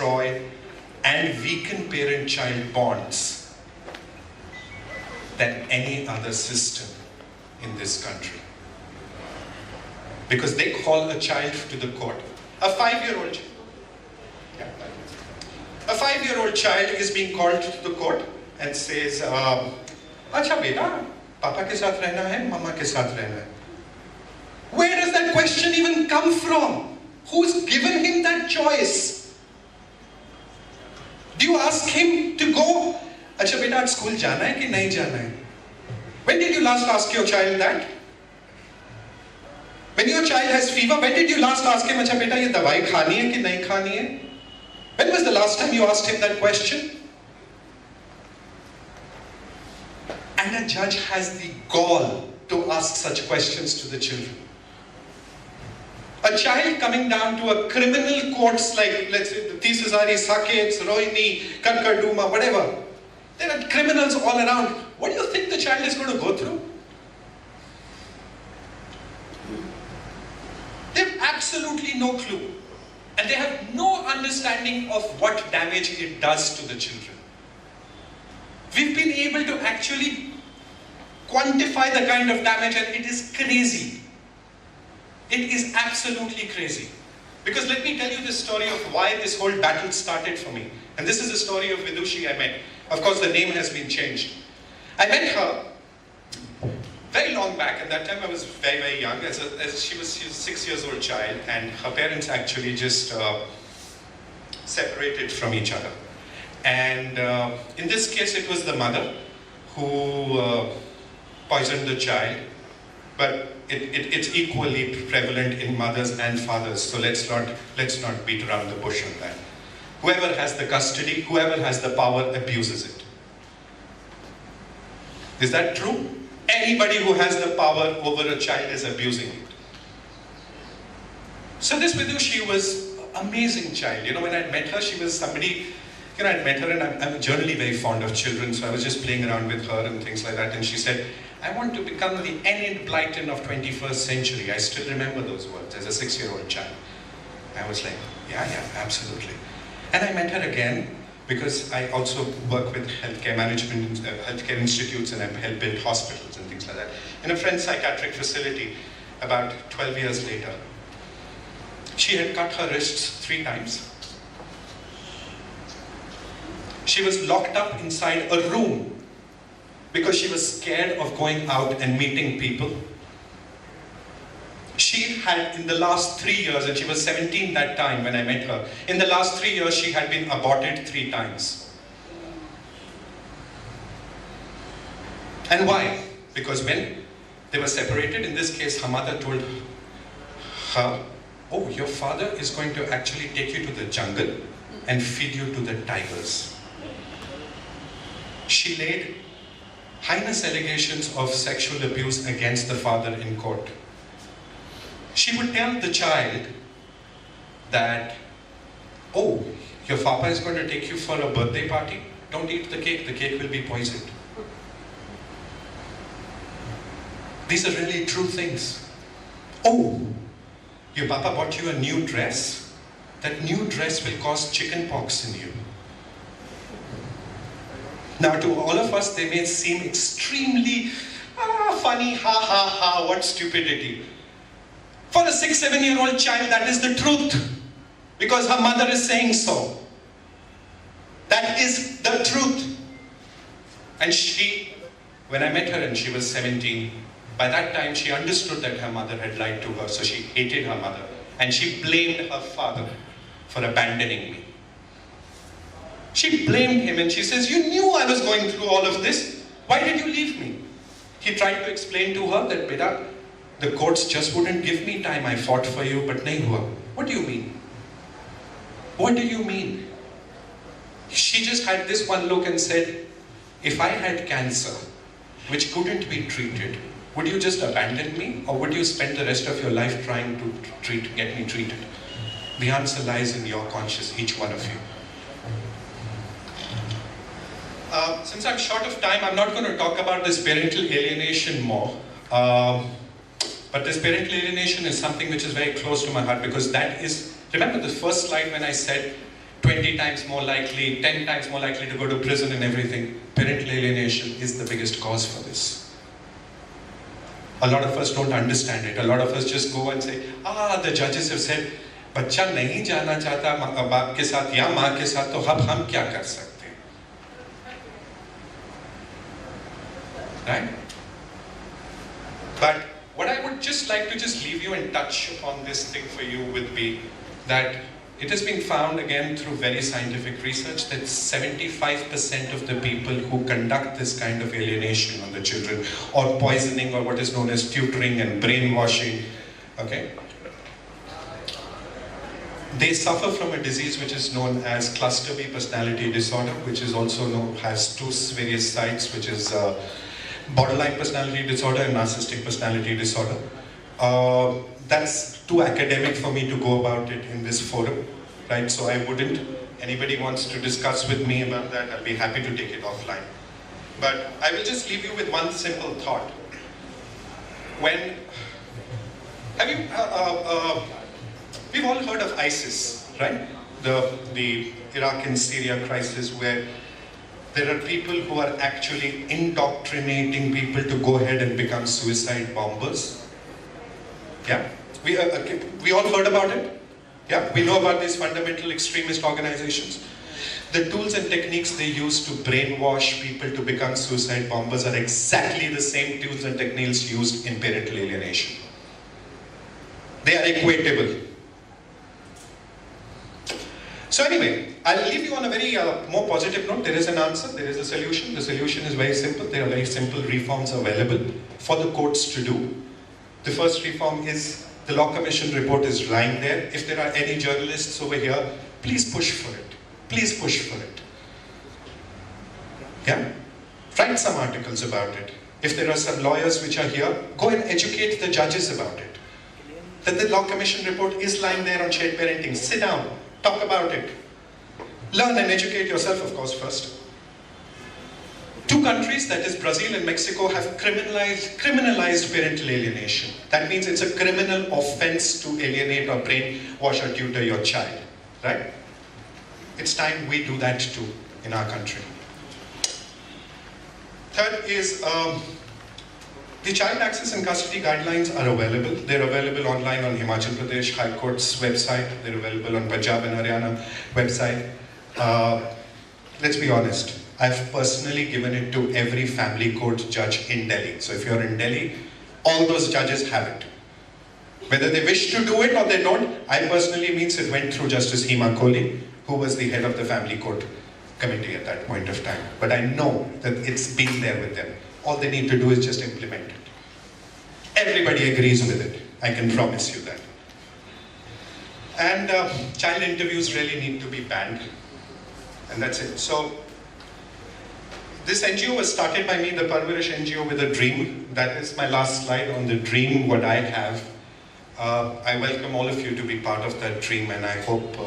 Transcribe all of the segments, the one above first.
destroy and weaken parent-child bonds than any other system in this country. Because they call a child to the court, a 5-year-old child. Yeah. A 5-year-old child is being called to the court and says, "Acha beta, papa ke saath rehna hai, mama ke saath rehna hai." Where does that question even come from? Who's given him that choice? Do you ask him to go, "Acha beta, aaj school jana hai ki nahi jana hai?" When did you last ask your child that? When your child has fever, when did you last ask him, "Acha beta, ye dawai khani hai ki nahi khani hai?" When was the last time you asked him that question? And a judge has the gall to ask such questions to the children. A child coming down to a criminal courts like, let's say, the Tisazari, Sakets, Rohini, Kankarduma, whatever. There are criminals all around. What do you think the child is going to go through? They have absolutely no clue. And they have no understanding of what damage it does to the children. We've been able to actually quantify the kind of damage, and it is crazy. It is absolutely crazy. Because let me tell you the story of why this whole battle started for me. And this is the story of Vidushi I met. Of course, the name has been changed. I met her very long back. At that time, I was very, very young. She was a 6-year-old child, and her parents actually just separated from each other. And in this case, it was the mother who poisoned the child. But it's equally prevalent in mothers and fathers. So let's not beat around the bush on that. Whoever has the custody, whoever has the power, abuses it. Is that true? Anybody who has the power over a child is abusing it. So this Vidushi was an amazing child. You know, when I met her, she was somebody, you know, I'd met her, and I'm generally very fond of children, so I was just playing around with her and things like that, and she said, "I want to become the Enid Blyton of 21st century." I still remember those words as a 6-year-old child. I was like, yeah, absolutely. And I met her again, because I also work with healthcare management, healthcare institutes, and I've helped build hospitals and things like that. In a friend's psychiatric facility, about 12 years later, she had cut her wrists 3 times. She was locked up inside a room because she was scared of going out and meeting people. She had, in the last 3 years, and she was 17 that time when I met her, in the last 3 years she had been aborted 3 times. And why? Because when they were separated, in this case her mother told her, "Oh, your father is going to actually take you to the jungle and feed you to the tigers." She laid heinous allegations of sexual abuse against the father in court. She would tell the child that, "Oh, your papa is going to take you for a birthday party. Don't eat the cake will be poisoned." These are really true things. "Oh, your papa bought you a new dress. That new dress will cause chicken pox in you." Now, to all of us, they may seem extremely funny, ha, what stupidity. For a 6-7-year-old child, that is the truth, because her mother is saying so. That is the truth. And she, when I met her and she was 17, by that time she understood that her mother had lied to her, so she hated her mother, and she blamed her father for abandoning me. She blamed him, and she says, "You knew I was going through all of this. Why did you leave me?" He tried to explain to her that, "Beta, the courts just wouldn't give me time. I fought for you, but nahi hua." What do you mean? What do you mean? She just had this one look and said, "If I had cancer, which couldn't be treated, would you just abandon me, or would you spend the rest of your life trying to get me treated?" The answer lies in your conscience, each one of you. Since I'm short of time, I'm not going to talk about this parental alienation more. But this parental alienation is something which is very close to my heart, because that is, remember the first slide when I said 20 times more likely, 10 times more likely to go to prison and everything. Parental alienation is the biggest cause for this. A lot of us don't understand it. A lot of us just go and say, the judges have said, बच्चा नहीं जाना चाहता बाप के साथ या माँ के साथ, तो अब हम क्या कर सकते हैं? Right? But what I would just like to just leave you and touch upon this thing for you would be that it has been found again through very scientific research that 75% of the people who conduct this kind of alienation on the children, or poisoning, or what is known as tutoring and brainwashing, okay, they suffer from a disease which is known as cluster B personality disorder, which is also known, has two various sides, which is borderline personality disorder and narcissistic personality disorder. That's too academic for me to go about it in this forum, right? So I wouldn't. Anybody wants to discuss with me about that, I'll be happy to take it offline. But I will just leave you with one simple thought. We've all heard of ISIS, right? The Iraq and Syria crisis, where there are people who are actually indoctrinating people to go ahead and become suicide bombers. Yeah? We all heard about it? Yeah? We know about these fundamental extremist organizations. The tools and techniques they use to brainwash people to become suicide bombers are exactly the same tools and techniques used in parental alienation. They are equatable. So anyway, I'll leave you on a very more positive note. There is an answer, there is a solution. The solution is very simple. There are very simple reforms available for the courts to do. The first reform is, the Law Commission report is lying there. If there are any journalists over here, please push for it. Please push for it. Yeah? Write some articles about it. If there are some lawyers which are here, go and educate the judges about it. That the Law Commission report is lying there on shared parenting. Sit down. Talk about it. Learn and educate yourself, of course, first. Two countries, that is Brazil and Mexico, have criminalized parental alienation. That means it's a criminal offense to alienate or brainwash or tutor your child. Right? It's time we do that too in our country. Third is, the child access and custody guidelines are available. They're available online on Himachal Pradesh High Court's website. They're available on Punjab and Haryana website. Let's be honest. I've personally given it to every family court judge in Delhi. So if you're in Delhi, all those judges have it. Whether they wish to do it or they don't, I personally means it went through Justice Hema Kohli, who was the head of the family court committee at that point of time. But I know that it's been there with them. All they need to do is just implement it. Everybody agrees with it. I can promise you that. And child interviews really need to be banned. And that's it. So, this NGO was started by me, the Parvarish NGO, with a dream. That is my last slide on the dream, what I have. I welcome all of you to be part of that dream, and I hope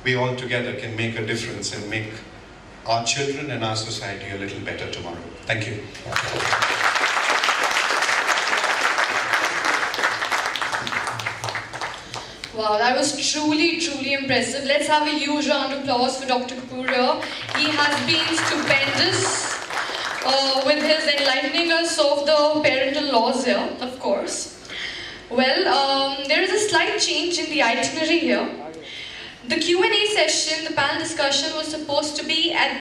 we all together can make a difference and make our children and our society a little better tomorrow. Thank you. Wow, that was truly, truly impressive. Let's have a huge round of applause for Dr. Kapur here. He has been stupendous with his enlightening us of the parental laws here, of course. Well, there is a slight change in the itinerary here. The Q&A session, the panel discussion was supposed to be at